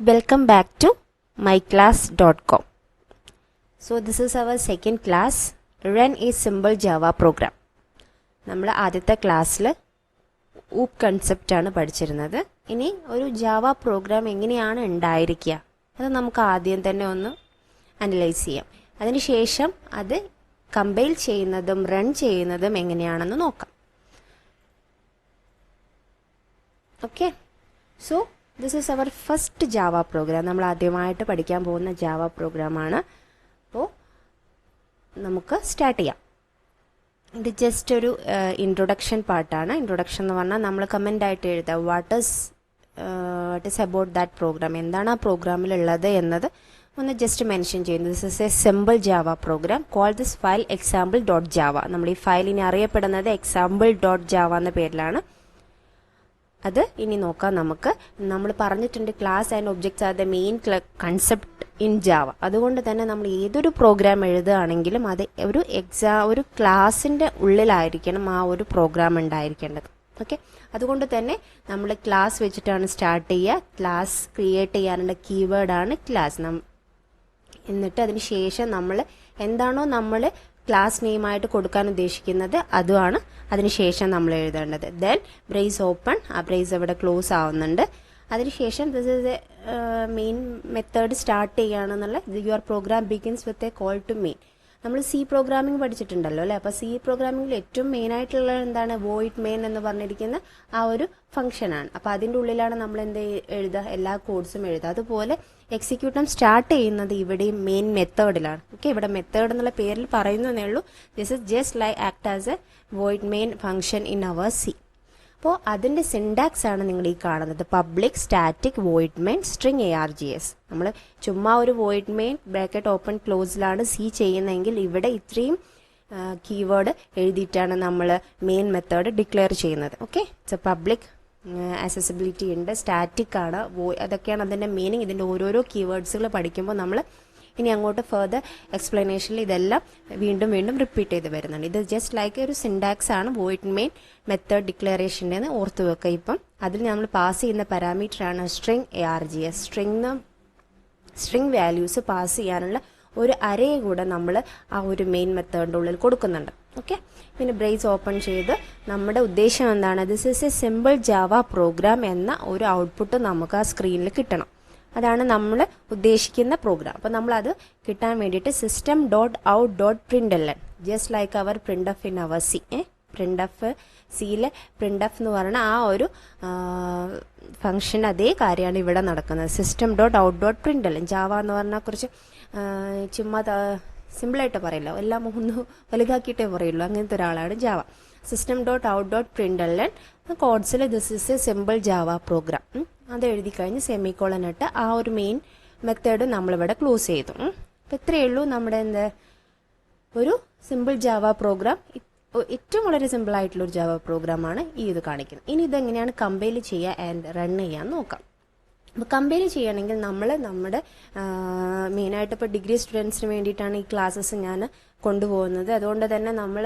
Welcome back to MYCLASSDOTCOM. So this is our second class, Run a Simple Java Program. നമ്മൾ ആദ്യത്തെ ക്ലാസ്സിൽ ഊപ്പ് കൺസെപ്റ്റാണ് പഠിച്ചിരുന്നത്. ഇനി ഒരു ജാവ പ്രോഗ്രാം എങ്ങനെയാണ് ഉണ്ടായിരിക്കുക അത് നമുക്ക് ആദ്യം തന്നെ ഒന്ന് അനലൈസ് ചെയ്യാം. അതിനുശേഷം അത് കമ്പൈൽ ചെയ്യുന്നതും റൺ ചെയ്യുന്നതും എങ്ങനെയാണെന്ന് നോക്കാം. Okay, so this is our first Java program. നമ്മൾ ആദ്യമായിട്ട് പഠിക്കാൻ പോകുന്ന ജാവ പ്രോഗ്രാമാണ്. അപ്പോൾ നമുക്ക് സ്റ്റാർട്ട് ചെയ്യാം. ഇത് ജസ്റ്റ് ഒരു ഇൻട്രൊഡക്ഷൻ പാർട്ടാണ്. ഇൻട്രൊഡക്ഷൻ എന്ന് പറഞ്ഞാൽ നമ്മൾ കമൻ്റ് ആയിട്ട് എഴുതുക what is about that program, എന്താണ് ആ പ്രോഗ്രാമിലുള്ളത് എന്നത് ഒന്ന് ജസ്റ്റ് മെൻഷൻ ചെയ്യുന്നു. This is a simple Java program. Call this file example dot java. നമ്മൾ ഈ ഫയലിനെ അറിയപ്പെടുന്നത് എക്സാമ്പിൾ ഡോട്ട് ജാവ എന്ന പേരിലാണ്. അത് ഇനി നോക്കാം. നമ്മൾ പറഞ്ഞിട്ടുണ്ട് class and objects are the main concept in Java. അതുകൊണ്ട് തന്നെ നമ്മൾ ഏതൊരു പ്രോഗ്രാം എഴുതുകയാണെങ്കിലും അത് ഒരു ക്ലാസിൻ്റെ ഉള്ളിലായിരിക്കണം ആ ഒരു പ്രോഗ്രാം ഉണ്ടായിരിക്കേണ്ടത്. ഓക്കെ, അതുകൊണ്ട് തന്നെ നമ്മൾ ക്ലാസ് വെച്ചിട്ടാണ് സ്റ്റാർട്ട് ചെയ്യുക. ക്ലാസ് ക്രിയേറ്റ് ചെയ്യാനുള്ള കീവേഡാണ് ക്ലാസ്. എന്നിട്ട് അതിന് ശേഷം നമ്മൾ എന്താണോ നമ്മൾ ക്ലാസ് നെയിമായിട്ട് കൊടുക്കാൻ ഉദ്ദേശിക്കുന്നത് അതുമാണ് അതിനുശേഷം നമ്മൾ എഴുതേണ്ടത്. ദെൻ ബ്രേസ് ഓപ്പൺ, ആ ബ്രേസ് അവിടെ ക്ലോസ് ആവുന്നുണ്ട്. അതിനുശേഷം this is a main method start ചെയ്യുകയാണെന്നുള്ള your program begins with a call to main. നമ്മൾ സി പ്രോഗ്രാമിംഗ് പഠിച്ചിട്ടുണ്ടല്ലോ അല്ലേ? അപ്പോൾ സി പ്രോഗ്രാമിംഗിൽ ഏറ്റവും മെയിനായിട്ടുള്ള എന്താണ് വോയിഡ് മെയിൻ എന്ന് പറഞ്ഞിരിക്കുന്ന ആ ഒരു ഫംഗ്ഷനാണ്. അപ്പോൾ അതിൻ്റെ ഉള്ളിലാണ് നമ്മൾ എന്ത് എഴുതുക, എല്ലാ കോഡ്സും എഴുതുക. അതുപോലെ എക്സിക്യൂട്ടം സ്റ്റാർട്ട് ചെയ്യുന്നത് ഇവിടെയും മെയിൻ മെത്തേഡിലാണ്. ഓക്കെ, ഇവിടെ മെത്തേഡ് എന്നുള്ള പേരിൽ പറയുന്നതേ ഉള്ളൂ. This is just like act as a void main function in our C. അപ്പോൾ അതിൻ്റെ സിൻടാക്സ് ആണ് നിങ്ങൾ ഈ കാണുന്നത്. Public static void main string ARGS. നമ്മൾ ചുമ്മാ ഒരു വോയിഡ് മെയിൻ ബ്രാക്കറ്റ് ഓപ്പൺ ക്ലോസിലാണ് സി ചെയ്യുന്നതെങ്കിൽ ഇവിടെ ഇത്രയും കീവേഡ് എഴുതിയിട്ടാണ് നമ്മൾ മെയിൻ മെത്തേഡ് ഡിക്ലെയർ ചെയ്യുന്നത്. Okay, it's a public accessibility ഉണ്ട്, സ്റ്റാറ്റിക് ആണ്, അതൊക്കെയാണ് അതിൻ്റെ മീനിങ്. ഇതിൻ്റെ ഓരോരോ കീവേഡ്സുകൾ പഠിക്കുമ്പോൾ നമ്മൾ ഇനി അങ്ങോട്ട് ഫെർദർ എക്സ്പ്ലനേഷനിൽ ഇതെല്ലാം വീണ്ടും റിപ്പീറ്റ് ചെയ്ത് വരുന്നുണ്ട്. ഇത് ജസ്റ്റ് ലൈക്ക് ഒരു സിൻടാക്സ് ആണ് വോയിഡ് മെയിൻ മെത്തേഡ് ഡിക്ലറേഷൻ്റെ എന്ന് ഓർത്ത് വെക്കുക. ഇപ്പം അതിൽ നമ്മൾ പാസ് ചെയ്യുന്ന പാരാമീറ്റർ ആണ് string ARGS. String values pass ചെയ്യാനുള്ള ഒരു അരയെ കൂടെ നമ്മൾ ആ ഒരു മെയിൻ മെത്തേഡിൻ്റെ ഉള്ളിൽ കൊടുക്കുന്നുണ്ട്. ഓക്കെ, പിന്നെ ബ്രേസ് ഓപ്പൺ ചെയ്ത് നമ്മുടെ ഉദ്ദേശം എന്താണ്, this is A simple Java programme എന്ന ഒരു ഔട്ട്പുട്ട് നമുക്ക് ആ സ്ക്രീനിൽ കിട്ടണം. അതാണ് നമ്മൾ ഉദ്ദേശിക്കുന്ന പ്രോഗ്രാം. അപ്പോൾ നമ്മളത് കിട്ടാൻ വേണ്ടിയിട്ട് system dot out dot println just like our print in our C. സിയിലെ പ്രിൻ്റ് എന്ന് പറയുന്ന ആ ഒരു ഫംഗ്ഷൻ അതേ കാര്യമാണ് ഇവിടെ നടക്കുന്നത്. System dot out dot println. Java എന്ന് പറഞ്ഞാൽ കുറച്ച് ചുമ്മാ സിമ്പിളായിട്ട് പറയില്ല, എല്ലാം ഒന്ന് വലുതാക്കിയിട്ടേ പറയുള്ളൂ. അങ്ങനത്തെ ഒരാളാണ് Java. System dot out dot println കോഡ്സിൽ this is a simple Java program. അത് എഴുതി കഴിഞ്ഞ് സെമിക്കോളൻ ഇട്ട് ആ ഒരു മെയിൻ മെത്തേഡ് നമ്മളിവിടെ ക്ലോസ് ചെയ്തു. അപ്പം ഇത്രയേ ഉള്ളൂ നമ്മുടെ ഒരു സിമ്പിൾ ജാവ പ്രോഗ്രാം. ഏറ്റവും വളരെ സിമ്പിൾ ആയിട്ടുള്ളൊരു ജാവ പ്രോഗ്രാമാണ് ഈ ഇത് കാണിക്കുന്നത്. ഇനി ഇതെങ്ങനെയാണ് കമ്പൈൽ ചെയ്യുക ആൻഡ് റൺ ചെയ്യാൻ നോക്കാം. അപ്പോൾ കമ്പൈൽ ചെയ്യണമെങ്കിൽ നമ്മുടെ മെയിനായിട്ട് ഇപ്പോൾ ഡിഗ്രി സ്റ്റുഡൻസിന് വേണ്ടിയിട്ടാണ് ഈ ക്ലാസ്സസ് ഞാൻ കൊണ്ടുപോകുന്നത്. അതുകൊണ്ട് തന്നെ നമ്മൾ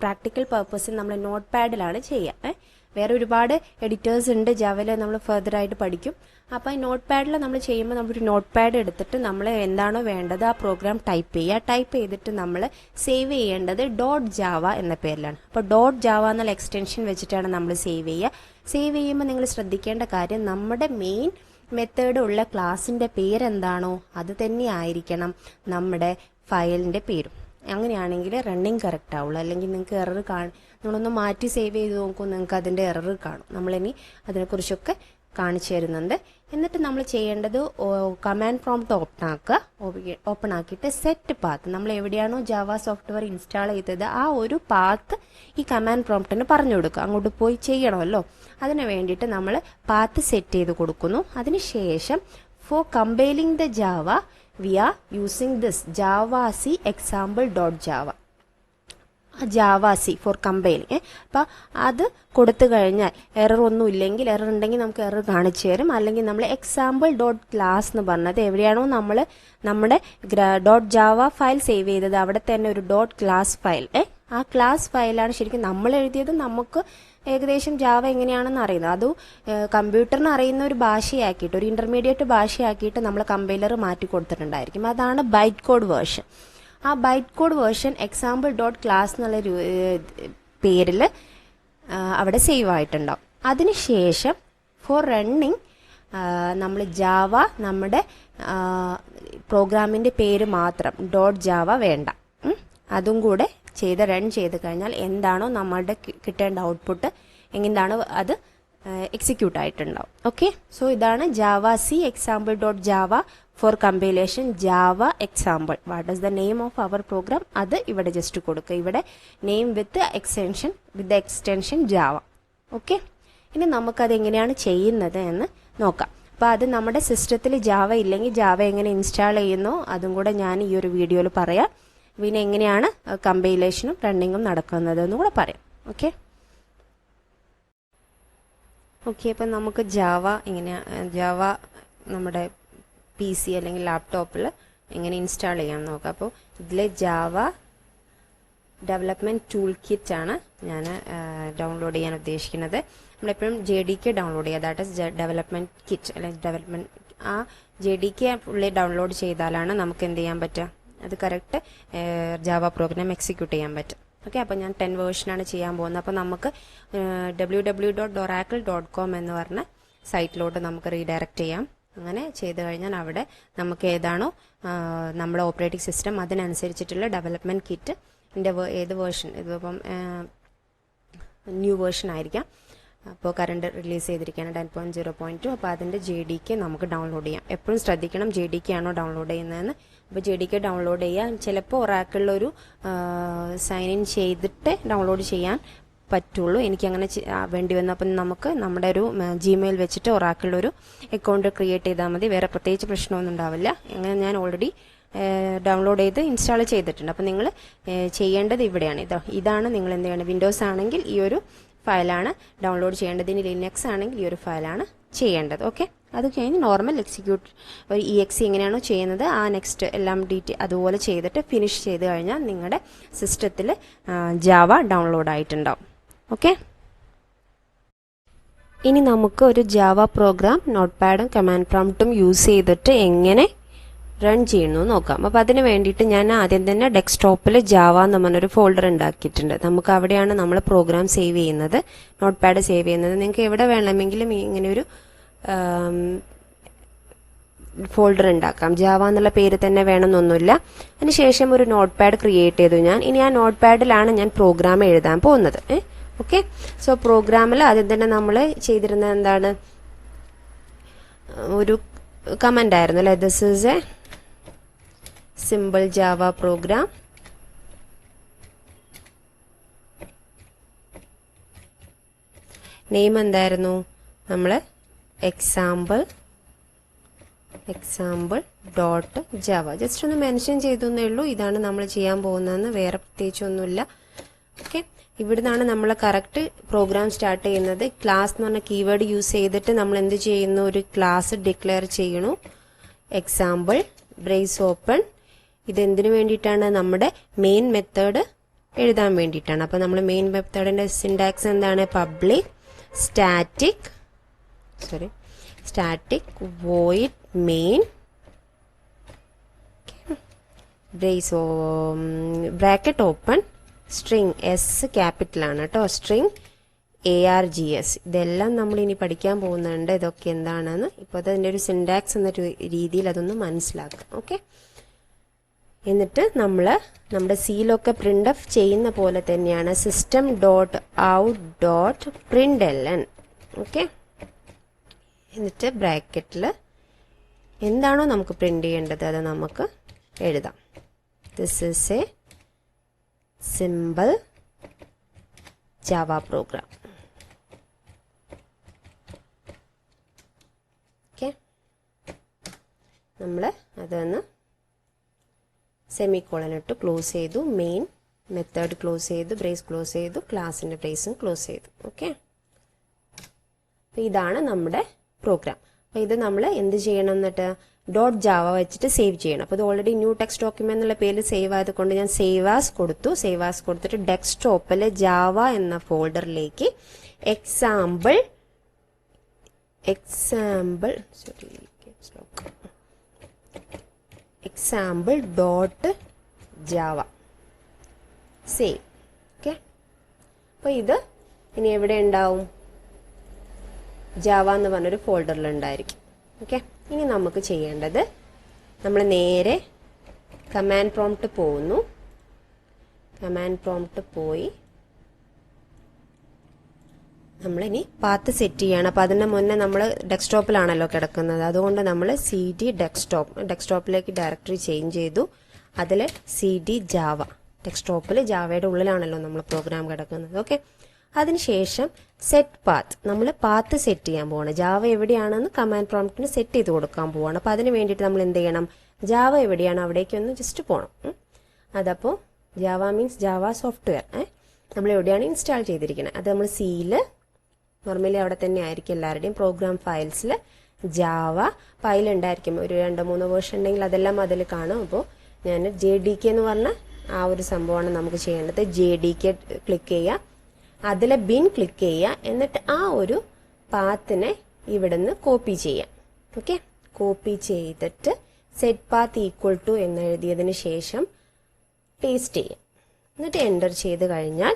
പ്രാക്ടിക്കൽ പർപ്പസിൽ നമ്മൾ നോട്ട് പാഡിലാണ് ചെയ്യുക. വേറെ ഒരുപാട് എഡിറ്റേഴ്സ് ഉണ്ട് ജാവയിൽ, നമ്മൾ ഫർദറായിട്ട് പഠിക്കും. അപ്പോൾ ഈ നോട്ട് പാഡിൽ നമ്മൾ ചെയ്യുമ്പോൾ നമ്മളൊരു നോട്ട് പാഡ് എടുത്തിട്ട് നമ്മൾ എന്താണോ വേണ്ടത് ആ പ്രോഗ്രാം ടൈപ്പ് ചെയ്യുക. ടൈപ്പ് ചെയ്തിട്ട് നമ്മൾ സേവ് ചെയ്യേണ്ടത് ഡോട്ട് ജാവ എന്ന പേരിലാണ്. അപ്പോൾ ഡോട്ട് ജാവ എന്നുള്ള എക്സ്റ്റൻഷൻ വെച്ചിട്ടാണ് നമ്മൾ സേവ് ചെയ്യുക. സേവ് ചെയ്യുമ്പോൾ നിങ്ങൾ ശ്രദ്ധിക്കേണ്ട കാര്യം നമ്മുടെ മെയിൻ മെത്തേഡ് ഉള്ള ക്ലാസിൻ്റെ പേരെന്താണോ അത് തന്നെ ആയിരിക്കണം നമ്മുടെ ഫയലിൻ്റെ പേരും. അങ്ങനെയാണെങ്കിൽ റണ്ണിങ് കറക്റ്റ് ആവുള്ളൂ. അല്ലെങ്കിൽ നിങ്ങൾക്ക് എറർ നിങ്ങളൊന്ന് മാറ്റി സേവ് ചെയ്ത് നോക്കൂ, നിങ്ങൾക്ക് അതിൻ്റെ എറർ കാണും. നമ്മളിനി അതിനെക്കുറിച്ചൊക്കെ കാണിച്ചു തരുന്നുണ്ട്. എന്നിട്ട് നമ്മൾ ചെയ്യേണ്ടത് കമാൻഡ് പ്രോംപ്റ്റ് ഓപ്പൺ ആക്കിയിട്ട് സെറ്റ് പാത്ത്, നമ്മൾ എവിടെയാണോ ജാവ സോഫ്റ്റ്വെയർ ഇൻസ്റ്റാൾ ചെയ്തത് ആ ഒരു പാത്ത് ഈ കമാൻഡ് പ്രോംപ്റ്റിന് പറഞ്ഞു കൊടുക്കുക. അങ്ങോട്ട് പോയി ചെയ്യണമല്ലോ, അതിന് വേണ്ടിയിട്ട് നമ്മൾ പാത്ത് സെറ്റ് ചെയ്ത് കൊടുക്കുന്നു. അതിനുശേഷം for compiling the Java we are using this javac example dot java. javac for compiling. അപ്പം അത് കൊടുത്തു കഴിഞ്ഞാൽ എറർ ഒന്നും ഇല്ലെങ്കിൽ, എറർ ഉണ്ടെങ്കിൽ നമുക്ക് എറർ കാണിച്ചു തരും. അല്ലെങ്കിൽ നമ്മൾ എക്സാമ്പിൾ ഡോട്ട് ക്ലാസ് എന്ന് പറഞ്ഞത് എവിടെയാണോ നമ്മൾ നമ്മുടെ ഡോട്ട് ജാവ ഫയൽ സേവ് ചെയ്തത് അവിടെ തന്നെ ഒരു ഡോട്ട് ക്ലാസ് ഫയൽ, ആ ക്ലാസ് ഫയലാണ് ശരിക്കും നമ്മൾ എഴുതിയത്. നമുക്ക് ഏകദേശം ജാവ എങ്ങനെയാണെന്ന് അറിയുന്നത്. അത് കമ്പ്യൂട്ടറിന് അറിയുന്ന ഒരു ഭാഷയാക്കിയിട്ട്, ഒരു ഇൻ്റർമീഡിയറ്റ് ഭാഷയാക്കിയിട്ട് നമ്മൾ കമ്പൈലർ മാറ്റി കൊടുത്തിട്ടുണ്ടായിരിക്കും. അതാണ് ബൈറ്റ് കോഡ് വേർഷൻ. ആ ബൈറ്റ് കോഡ് വേർഷൻ example.class എന്നുള്ള പേരിൽ അവിടെ സേവ് ആയിട്ടുണ്ടാവും. അതിനുശേഷം ഫോർ റണ്ണിങ് നമ്മൾ ജാവ, നമ്മുടെ പ്രോഗ്രാമിൻ്റെ പേര് മാത്രം .java വേണ്ട, അതും കൂടെ റൺ ചെയ്ത് കഴിഞ്ഞാൽ എന്താണോ നമ്മളുടെ കിട്ടേണ്ട ഔട്ട്പുട്ട് എന്താണോ അത് എക്സിക്യൂട്ട് ആയിട്ടുണ്ടാവും. ഓക്കെ, സോ ഇതാണ് Java C example.java for compilation Java example. What is the name of our program, അത് ഇവിടെ ജസ്റ്റ് കൊടുക്കുക. ഇവിടെ name with extension java. Okay, ഇനി നമുക്കത് എങ്ങനെയാണ് ചെയ്യുന്നത് എന്ന് നോക്കാം. അപ്പോൾ അത് നമ്മുടെ സിസ്റ്റത്തിൽ ജാവ ഇല്ലെങ്കിൽ ജാവ എങ്ങനെ ഇൻസ്റ്റാൾ ചെയ്യുന്നോ അതും കൂടെ ഞാൻ ഈ ഒരു വീഡിയോയിൽ പറയാം. പിന്നെ എങ്ങനെയാണ് കമ്പൈലേഷനും റണ്ണിങ്ങും നടക്കുന്നതെന്നും കൂടെ പറയാം. ഓക്കെ, അപ്പം നമുക്ക് ജാവ നമ്മുടെ PC അല്ലെങ്കിൽ ലാപ്ടോപ്പിൽ എങ്ങനെ ഇൻസ്റ്റാൾ ചെയ്യാൻ നോക്കാം. അപ്പോൾ ഇതിൽ ജാവ ഡെവലപ്മെൻറ്റ് ടൂൾ കിറ്റ് ആണ് ഞാൻ ഡൗൺലോഡ് ചെയ്യാൻ ഉദ്ദേശിക്കുന്നത്. നമ്മളെപ്പോഴും JDK ഡൗൺലോഡ് ചെയ്യുക, ദാറ്റ് ഈസ് ഡെവലപ്മെൻറ്റ് കിറ്റ് അല്ലെങ്കിൽ ആ JDK പുള്ളി ഡൗൺലോഡ് ചെയ്താലാണ് നമുക്ക് എന്ത് ചെയ്യാൻ പറ്റുക, അത് കറക്റ്റ് ജാവ പ്രോഗ്രാം എക്സിക്യൂട്ട് ചെയ്യാൻ പറ്റും. ഓക്കെ, അപ്പോൾ ഞാൻ 10 വേർഷനാണ് ചെയ്യാൻ പോകുന്നത്. അപ്പോൾ നമുക്ക് www.oracle.com എന്ന് പറഞ്ഞ സൈറ്റിലോട്ട് നമുക്ക് റീഡയറക്റ്റ് ചെയ്യാം. അങ്ങനെ ചെയ്ത് കഴിഞ്ഞാൽ അവിടെ നമുക്ക് ഏതാണോ നമ്മുടെ ഓപ്പറേറ്റിംഗ് സിസ്റ്റം അതിനനുസരിച്ചിട്ടുള്ള ഡെവലപ്മെൻറ്റ് കിറ്റ് ഏത് വേർഷൻ, ഇതിപ്പം ന്യൂ വേർഷൻ ആയിരിക്കാം. അപ്പോൾ കറണ്ട് റിലീസ് ചെയ്തിരിക്കുകയാണ് 10.0.2. അപ്പോൾ അതിൻ്റെ JDK നമുക്ക് ഡൗൺലോഡ് ചെയ്യാം. എപ്പോഴും ശ്രദ്ധിക്കണം JDK ആണോ ഡൗൺലോഡ് ചെയ്യുന്നതെന്ന്. അപ്പോൾ JDK ഡൗൺലോഡ് ചെയ്യാൻ ചിലപ്പോൾ ഒറാക്കിളിലൊരു സൈൻ ഇൻ ചെയ്തിട്ട് ഡൗൺലോഡ് ചെയ്യാൻ പറ്റുള്ളൂ. എനിക്കങ്ങനെ വേണ്ടി വന്നപ്പോൾ നമുക്ക് നമ്മുടെ ഒരു Gmail വെച്ചിട്ട് ഒറാക്കിളിലൊരു അക്കൗണ്ട് ക്രിയേറ്റ് ചെയ്താൽ മതി. വേറെ പ്രത്യേകിച്ച് പ്രശ്നമൊന്നും ഉണ്ടാവില്ല. അങ്ങനെ ഞാൻ ഓൾറെഡി ഡൗൺലോഡ് ചെയ്ത് ഇൻസ്റ്റാൾ ചെയ്തിട്ടുണ്ട്. അപ്പോൾ നിങ്ങൾ ചെയ്യേണ്ടത് ഇവിടെയാണ്. ഇതാണ് നിങ്ങൾ എന്ത് ചെയ്യേണ്ടത്. വിൻഡോസ് ആണെങ്കിൽ ഈ ഒരു ഫയലാണ് ഡൗൺലോഡ് ചെയ്യേണ്ടത്. ഇനി ലിനക്സ് ആണെങ്കിൽ ഈ ഒരു ഫയലാണ് ചെയ്യേണ്ടത്. ഓക്കെ, അത് കഴിഞ്ഞ് നോർമൽ ഒരു EXE എങ്ങനെയാണോ ചെയ്യുന്നത് ആ നെക്സ്റ്റ് എല്ലാം അതുപോലെ ചെയ്തിട്ട് ഫിനിഷ് ചെയ്ത് കഴിഞ്ഞാൽ നിങ്ങളുടെ സിസ്റ്റത്തിൽ ജാവ ഡൗൺലോഡ് ആയിട്ടുണ്ടാവും. ഓക്കെ, ഇനി നമുക്ക് ഒരു ജാവ പ്രോഗ്രാം നോട്ട് പാഡും കമാൻഡ് പ്രോംപ്റ്റും യൂസ് ചെയ്തിട്ട് എങ്ങനെ റൺ ചെയ്യുന്നു നോക്കാം. അപ്പോൾ അതിന് വേണ്ടിയിട്ട് ഞാൻ ആദ്യം തന്നെ ഡെസ്ക്ടോപ്പിൽ ജാവ എന്ന് പറഞ്ഞൊരു ഫോൾഡർ ഉണ്ടാക്കിയിട്ടുണ്ട്. നമുക്ക് അവിടെയാണ് നമ്മൾ പ്രോഗ്രാം സേവ് ചെയ്യുന്നത്, നോട്ട് പാഡ് സേവ് ചെയ്യുന്നത്. നിങ്ങൾക്ക് എവിടെ വേണമെങ്കിലും ഇങ്ങനെ ഒരു ഫോൾഡർ ഉണ്ടാക്കാം. ജാവ എന്നുള്ള പേര് തന്നെ വേണമെന്നൊന്നുമില്ല. അതിനുശേഷം ഒരു നോട്ട് പാഡ് ക്രിയേറ്റ് ചെയ്തു ഞാൻ. ഇനി ആ നോട്ട് പാഡിലാണ് ഞാൻ പ്രോഗ്രാം എഴുതാൻ പോകുന്നത്. ഓക്കെ, സോ പ്രോഗ്രാമിൽ ആദ്യം തന്നെ നമ്മൾ ചെയ്തിരുന്നത് എന്താണ്, ഒരു കമന്റ് ആയിരുന്നു അല്ലെ, this is A simple Java programme. Name എന്തായിരുന്നു, നമ്മൾ example.java ജസ്റ്റ് ഒന്ന് മെൻഷൻ ചെയ്തേ ഉള്ളൂ. ഇതാണ് നമ്മൾ ചെയ്യാൻ പോകുന്നതെന്ന്, വേറെ പ്രത്യേകിച്ചൊന്നുമില്ല. ഓക്കെ, ഇവിടുന്നാണ് നമ്മൾ കറക്റ്റ് പ്രോഗ്രാം സ്റ്റാർട്ട് ചെയ്യുന്നത്. ക്ലാസ് എന്ന് പറഞ്ഞ കീവേഡ് യൂസ് ചെയ്തിട്ട് നമ്മൾ എന്ത് ചെയ്യുന്നു, ഒരു ക്ലാസ് ഡിക്ലെയർ ചെയ്യണു. Example brace open. ഇതെന്തിനു വേണ്ടിയിട്ടാണ്, നമ്മുടെ മെയിൻ മെത്തേഡ് എഴുതാൻ വേണ്ടിയിട്ടാണ്. അപ്പോൾ നമ്മൾ മെയിൻ മെത്തേഡിന്റെ സിൻടാക്സ് എന്താണ്, public static void main bracket open string s capital ആണ് കേട്ടോ, string args. ഇതെല്ലാം നമ്മൾ ഇനി പഠിക്കാൻ പോകുന്നുണ്ട്. ഇതൊക്കെ എന്താണെന്ന് ഇപ്പോൾ അതിൻ്റെ ഒരു സിൻടാക്സ് എന്ന രീതിയിൽ അതൊന്ന് മനസ്സിലാക്കാം. ഓക്കെ, എന്നിട്ട് നമ്മുടെ സിയിലൊക്കെ പ്രിന്റ് എഫ് ചെയ്യുന്ന പോലെ തന്നെയാണ് system.out.println. ഓക്കെ, എന്നിട്ട് ബ്രാക്കറ്റിൽ എന്താണോ നമുക്ക് പ്രിന്റ് ചെയ്യേണ്ടത് അത് നമുക്ക് എഴുതാം. This is A simple Java programme. Okay, നമ്മൾ അതൊന്ന് സെമിക്കോളൻ ഇട്ട് ക്ലോസ് ചെയ്തു. മെയിൻ മെത്തേഡ് ക്ലോസ് ചെയ്തു, ബ്രേസ് ക്ലോസ് ചെയ്തു, ക്ലാസിന്റെ ബ്രേസും ക്ലോസ് ചെയ്തു. ഓക്കെ, അപ്പോൾ ഇതാണ് നമ്മുടെ പ്രോഗ്രാം. അപ്പോൾ ഇത് നമ്മൾ എന്ത് ചെയ്യണം, എന്നിട്ട് .java വെച്ചിട്ട് സേവ് ചെയ്യണം. അപ്പോൾ ഇത് ഓൾറെഡി ന്യൂ ടെക്സ്റ്റ് ഡോക്യുമെന്റ് എന്നുള്ള പേര് സേവ് ആയതുകൊണ്ട് ഞാൻ സേവ് ആസ് കൊടുത്തു. സേവ് ആസ് കൊടുത്തിട്ട് ഡെസ്ക്ടോപ്പിൽ ജാവ എന്ന ഫോൾഡറിലേക്ക് example dot java save. Okay, അപ്പോൾ ഇത് ഇനി എവിടെ ഉണ്ടാവും? ജാവ എന്ന് പറഞ്ഞൊരു ഫോൾഡറിൽ ഉണ്ടായിരിക്കും. ഓക്കെ, ഇനി നമുക്ക് ചെയ്യേണ്ടത് നമ്മൾ നേരെ കമാൻഡ് പ്രോംപ്റ്റ് പോകുന്നു. കമാൻഡ് പ്രോംപ്റ്റ് പോയി നമ്മളിനി പാത്ത് സെറ്റ് ചെയ്യണം. അപ്പോൾ അതിന് മുന്നേ നമ്മൾ ഡെസ്ക്ടോപ്പിലാണല്ലോ കിടക്കുന്നത്, അതുകൊണ്ട് നമ്മൾ CD ഡെസ്ക്ടോപ്പിലേക്ക് ഡയറക്ടറി ചേഞ്ച് ചെയ്തു. അതിൽ CD ജാവ, ഡെസ്ക്ടോപ്പിൽ ജാവയുടെ ഉള്ളിലാണല്ലോ നമ്മൾ പ്രോഗ്രാം കിടക്കുന്നത്. ഓക്കെ, അതിനുശേഷം സെറ്റ് പാത്ത്, നമ്മൾ പാത്ത് സെറ്റ് ചെയ്യാൻ പോവാണ്. ജാവ എവിടെയാണെന്ന് കമാൻഡ് പ്രോംപ്റ്റിന് സെറ്റ് ചെയ്ത് കൊടുക്കാൻ പോവാണ്. അപ്പോൾ അതിന് വേണ്ടിയിട്ട് നമ്മൾ എന്ത് ചെയ്യണം? ജാവ എവിടെയാണ് അവിടേക്കൊന്ന് ജസ്റ്റ് പോകണം. അതപ്പോൾ ജാവ മീൻസ് ജാവ സോഫ്റ്റ്വെയർ നമ്മൾ എവിടെയാണ് ഇൻസ്റ്റാൾ ചെയ്തിരിക്കുന്നത് അത് നമ്മൾ സിയിൽ നോർമലി അവിടെ തന്നെ ആയിരിക്കും എല്ലാവരുടെയും പ്രോഗ്രാം ഫയൽസിൽ ജാവ ഫയൽ ഉണ്ടായിരിക്കും. ഒരു 2-3 വേർഷൻ ഉണ്ടെങ്കിൽ അതെല്ലാം അതിൽ കാണും. അപ്പോൾ ഞാൻ JDK എന്ന് പറഞ്ഞ ആ ഒരു സംഭവമാണ് നമുക്ക് ചെയ്യേണ്ടത്. JDK ക്ലിക്ക് ചെയ്യുക, അതിലെ ബിൻ ക്ലിക്ക് ചെയ്യുക, എന്നിട്ട് ആ ഒരു പാത്തിനെ ഇവിടുന്ന് കോപ്പി ചെയ്യാം. ഓക്കെ, കോപ്പി ചെയ്തിട്ട് സെറ്റ് പാത്ത് ഈക്വൽ ടു എന്ന് എഴുതിയതിന് ശേഷം പേസ്റ്റ് ചെയ്യാം. എന്നിട്ട് എൻ്റർ ചെയ്ത് കഴിഞ്ഞാൽ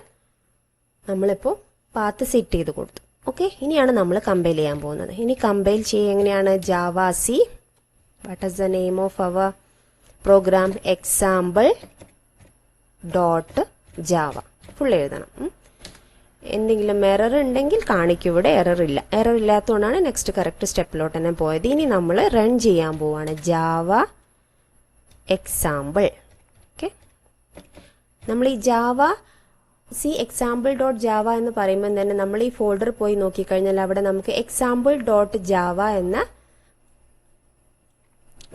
നമ്മളിപ്പോൾ പാത്ത് സെറ്റ് ചെയ്ത് കൊടുത്തു. ഓക്കെ, ഇനിയാണ് നമ്മൾ കമ്പൈൽ ചെയ്യാൻ പോകുന്നത്. ഇനി കമ്പൈൽ ചെയ്യുക എങ്ങനെയാണ്? Java C, what is the name of our program? Example dot java full എഴുതണം. എന്തെങ്കിലും എറർ ഉണ്ടെങ്കിൽ കാണിക്കും. ഇവിടെ എറർ ഇല്ലാത്തതുകൊണ്ടാണ് നെക്സ്റ്റ് കറക്റ്റ് സ്റ്റെപ്പിലോട്ട് തന്നെ പോയത്. ഇനി നമ്മൾ റൺ ചെയ്യാൻ പോവാണ് ജാവ എക്സാമ്പിൾ. ഓക്കെ, നമ്മൾ ഈ Java C example dot Java എന്ന് പറയുമ്പോൾ തന്നെ നമ്മൾ ഈ ഫോൾഡർ പോയി നോക്കിക്കഴിഞ്ഞാൽ അവിടെ നമുക്ക് എക്സാമ്പിൾ ഡോട്ട് ജാവ എന്ന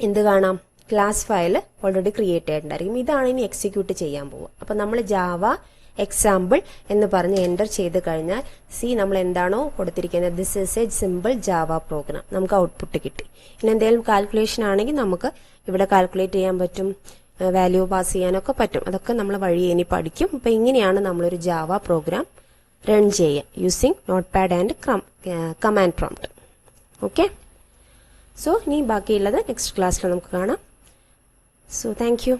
എന്ത് കാണാം? ക്ലാസ് ഫയൽ ഓൾറെഡി ക്രിയേറ്റ് ചെയ്തിട്ടുണ്ടായിരിക്കും. ഇതാണ് ഇനി എക്സിക്യൂട്ട് ചെയ്യാൻ പോവുക. അപ്പോൾ നമ്മൾ ജാവ എക്സാമ്പിൾ എന്ന് പറഞ്ഞ് എൻ്റർ ചെയ്ത് കഴിഞ്ഞാൽ നമ്മൾ എന്താണോ കൊടുത്തിരിക്കുന്നത് this is A simple Java programme, നമുക്ക് ഔട്ട്പുട്ട് കിട്ടി. ഇനി എന്തെങ്കിലും കാൽക്കുലേഷൻ ആണെങ്കിൽ നമുക്ക് ഇവിടെ കാൽക്കുലേറ്റ് ചെയ്യാൻ പറ്റും, വാല്യൂ പാസ് ചെയ്യാനൊക്കെ പറ്റും. അതൊക്കെ നമ്മൾ വഴി ഇനി പഠിക്കും. അപ്പോൾ ഇങ്ങനെയാണ് നമ്മളൊരു ജാവ പ്രോഗ്രാം റൺ ചെയ്യുക using notepad and command prompt. Okay, so ഇനി ബാക്കിയുള്ളത് നെക്സ്റ്റ് ക്ലാസ്സിൽ നമുക്ക് കാണാം. So thank you.